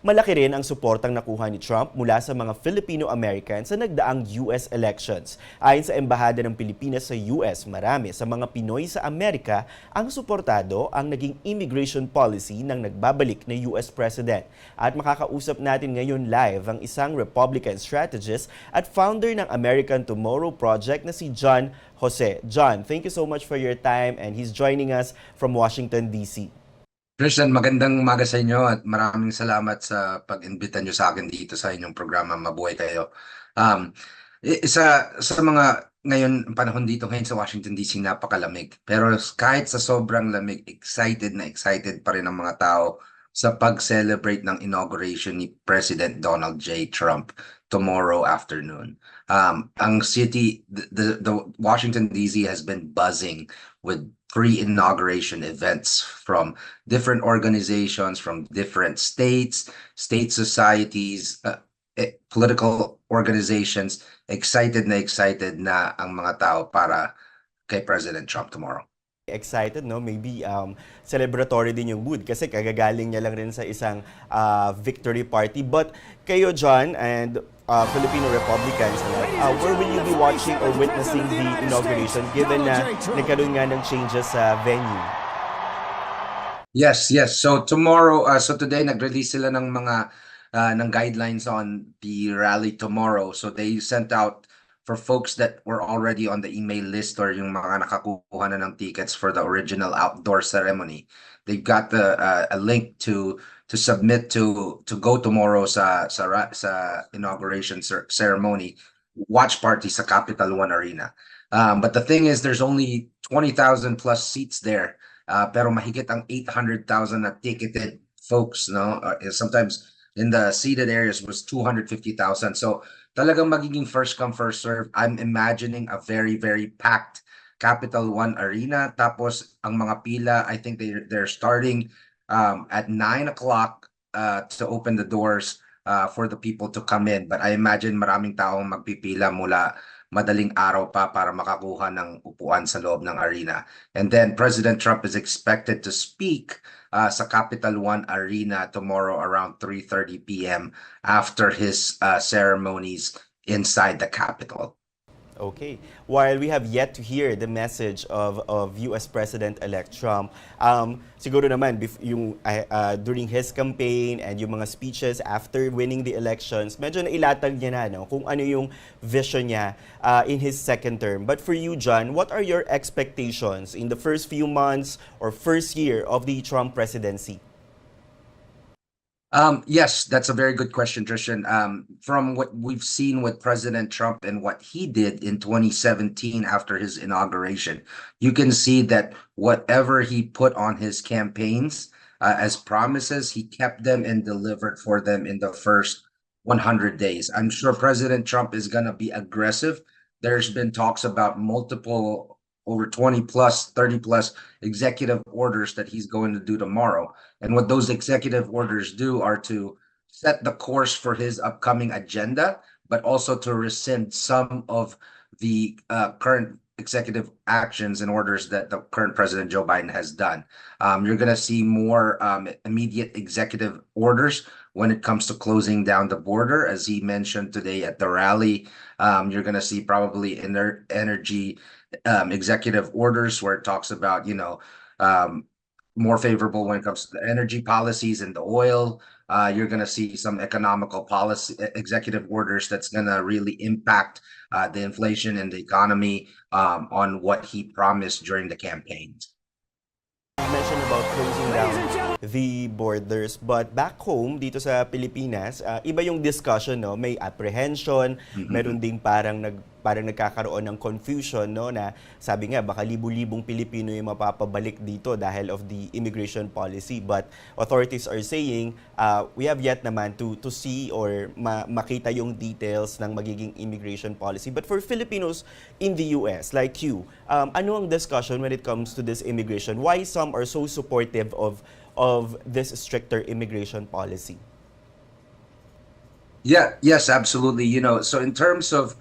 Malaki rin ang suportang nakuha ni Trump mula sa mga Filipino-American sa nagdaang US elections. Ayon sa embahada ng Pilipinas sa US, marami sa mga Pinoy sa Amerika ang suportado ang naging immigration policy ng nagbabalik na US President. At makakausap natin ngayon live ang isang Republican strategist at founder ng American Tomorrow Project na si John Jose. John, thank you so much for your time and he's joining us from Washington, D.C. Tristan, magandang umaga sa inyo at maraming salamat sa pag-imbita nyo sa akin dito sa inyong programa. Mabuhay kayo. Sa mga ngayon, panahon dito ngayon sa Washington DC, napakalamig. Pero kahit sa sobrang lamig, excited na excited pa rin ang mga tao sa pag-celebrate ng inauguration ni President Donald J. Trump tomorrow afternoon. Ang city, the Washington DC has been buzzing with pre-inauguration events from different organizations, from different states, state societies, political organizations, excited na ang mga tao para kay President Trump tomorrow. Excited, no? Maybe celebratory din yung mood kasi kagagaling niya lang rin sa isang victory party. But kayo, John, and Filipino Republicans, where will you be watching or witnessing the inauguration given na nagkaroon nga ng changes sa venue? Yes. So tomorrow, so today nag-release sila ng mga ng guidelines on the rally tomorrow. So they sent out for folks that were already on the email list or yung mga nakakuha na ng tickets for the original outdoor ceremony. They've got a link to submit to go tomorrow sa inauguration ceremony, watch party sa Capital One Arena. But the thing is, there's only 20,000 plus seats there. Pero mahigit ang 800,000 na ticketed folks, no? Sometimes in the seated areas was 250,000. So talagang magiging first come, first serve. I'm imagining a very, very packed Capital One Arena. Tapos ang mga pila, I think they're starting at 9 o'clock to open the doors for the people to come in. But I imagine maraming taong magpipila mula madaling araw pa para makakuha ng upuan sa loob ng arena. And then President Trump is expected to speak sa Capital One Arena tomorrow around 3:30 p.m. after his ceremonies inside the Capitol. Okay. While we have yet to hear the message of US President-elect Trump, siguro naman during his campaign and yung mga speeches after winning the elections, medyo nailatag niya na, no, kung ano yung vision niya in his second term. But for you, John, what are your expectations in the first few months or first year of the Trump presidency? Yes, that's a very good question, Tristan. From what we've seen with President Trump and what he did in 2017 after his inauguration, you can see that whatever he put on his campaigns as promises, he kept them and delivered for them in the first 100 days. I'm sure President Trump is going to be aggressive. There's been talks about multiple over 20 plus, 30 plus executive orders that he's going to do tomorrow. And what those executive orders do are to set the course for his upcoming agenda, but also to rescind some of the current executive actions and orders that the current President Joe Biden has done. You're going to see more immediate executive orders when it comes to closing down the border, as he mentioned today at the rally. You're going to see probably energy executive orders where it talks about, more favorable when it comes to the energy policies and the oil. You're going to see some economical policy executive orders that's going to really impact the inflation and the economy on what he promised during the campaigns. You mentioned about closing down the borders, but back home dito sa Pilipinas, iba yung discussion, no? May apprehension, meron ding parang nagkakaroon ng confusion, no, na sabi nga baka libu-libong Pilipino yung mapapabalik dito dahil of the immigration policy, but authorities are saying we have yet naman to see or makita yung details ng magiging immigration policy. But for Filipinos in the US like you, ano ang discussion when it comes to this immigration? Why some are so supportive of this stricter immigration policy? Yes, absolutely. So in terms of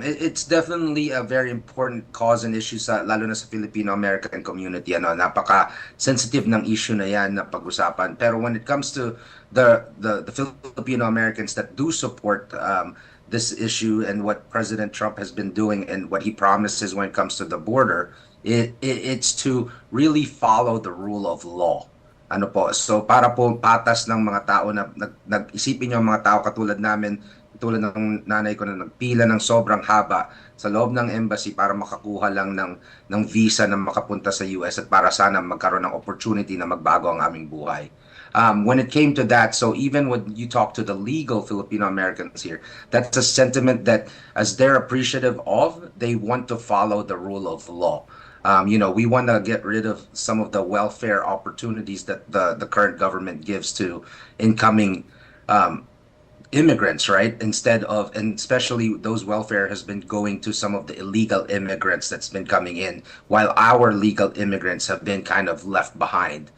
It's definitely a very important cause and issue sa lalo na sa Filipino-American community. Ano, napaka-sensitive ng issue na yan na pag-usapan. Pero when it comes to the Filipino-Americans that do support this issue and what President Trump has been doing and what he promises when it comes to the border, it's to really follow the rule of law. Ano po, so para po patas ng mga tao na nag-isipin yung mga tao katulad namin, tulad ng nanay ko na nagpila ng sobrang haba sa loob ng embassy para makakuha lang ng visa na makapunta sa US at para sana magkaroon ng opportunity na magbago ang aming buhay. When it came to that, so even when you talk to the legal Filipino-Americans here, that's a sentiment that as they're appreciative of, they want to follow the rule of law. We want to get rid of some of the welfare opportunities that the current government gives to incoming immigrants, right? Instead of, and especially those welfare has been going to some of the illegal immigrants that's been coming in, while our legal immigrants have been kind of left behind.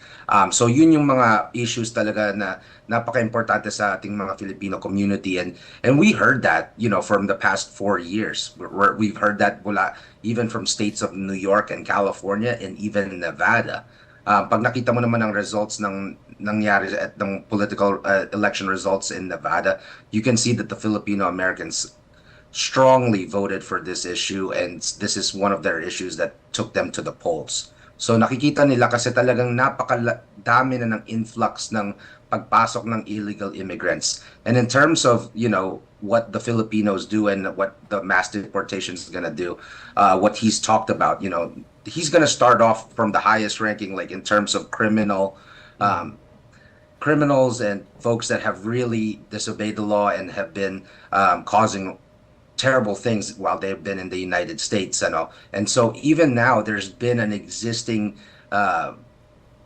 So yun yung mga issues talaga na napaka-importante sa ating mga Filipino community, and we heard that, from the past 4 years. We've heard that mula even from states of New York and California and even Nevada. Pag nakita mo naman ang results ng nangyari at ng political election results in Nevada, you can see that the Filipino Americans strongly voted for this issue, and this is one of their issues that took them to the polls. So nakikita nila kasi talagang napakadami na ng influx ng pagpasok ng illegal immigrants. And in terms of, what the Filipinos do and what the mass deportation is going to do, what he's talked about, he's going to start off from the highest ranking, like in terms of criminals and folks that have really disobeyed the law and have been causing terrible things while they've been in the United States and all. And so even now, there's been an existing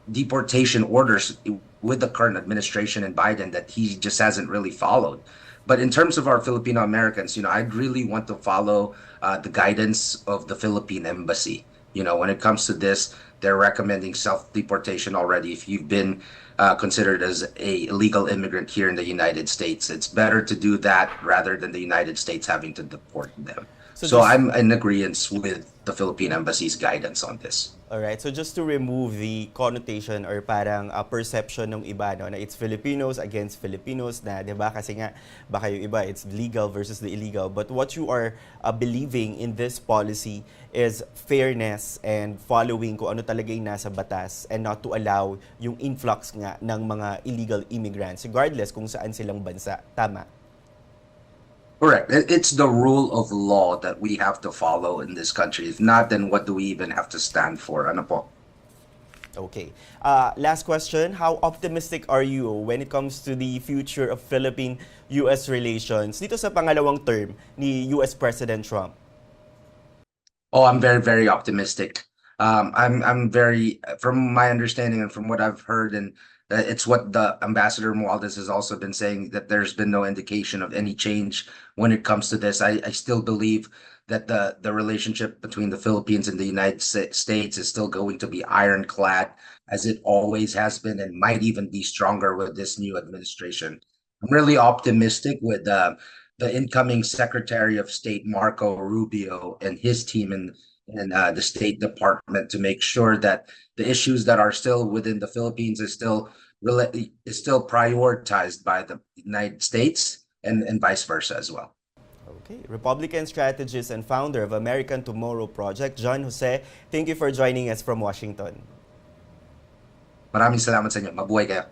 deportation orders with the current administration and Biden that he just hasn't really followed. But in terms of our Filipino Americans, I'd really want to follow the guidance of the Philippine Embassy. When it comes to this, they're recommending self-deportation already. If you've been considered as a illegal immigrant here in the United States, it's better to do that rather than the United States having to deport them. So I'm in agreement with the Philippine Embassy's guidance on this. Alright, so just to remove the connotation or parang perception ng iba, no, na it's Filipinos against Filipinos na, di ba? Kasi nga, baka yung iba, it's legal versus the illegal. But what you are believing in this policy is fairness and following kung ano talaga yung nasa batas and not to allow yung influx nga ng mga illegal immigrants, regardless kung saan silang bansa. Tama? Correct. It's the rule of law that we have to follow in this country. If not, then what do we even have to stand for? Ano po? Okay. Last question. How optimistic are you when it comes to the future of Philippine-US relations dito sa pangalawang term ni US President Trump? Oh, I'm very, very optimistic. I'm very, from my understanding and from what I've heard, and it's what the Ambassador Mualdez has also been saying, that there's been no indication of any change when it comes to this. I still believe that the relationship between the Philippines and the United States is still going to be ironclad, as it always has been, and might even be stronger with this new administration. I'm really optimistic with the incoming Secretary of State Marco Rubio and his team in the State Department to make sure that the issues that are still within the Philippines is still prioritized by the United States and vice versa as well. Okay. Republican strategist and founder of American Tomorrow Project, John Jose, thank you for joining us from Washington. Maraming salamat sa inyo. Mabuhay kayo.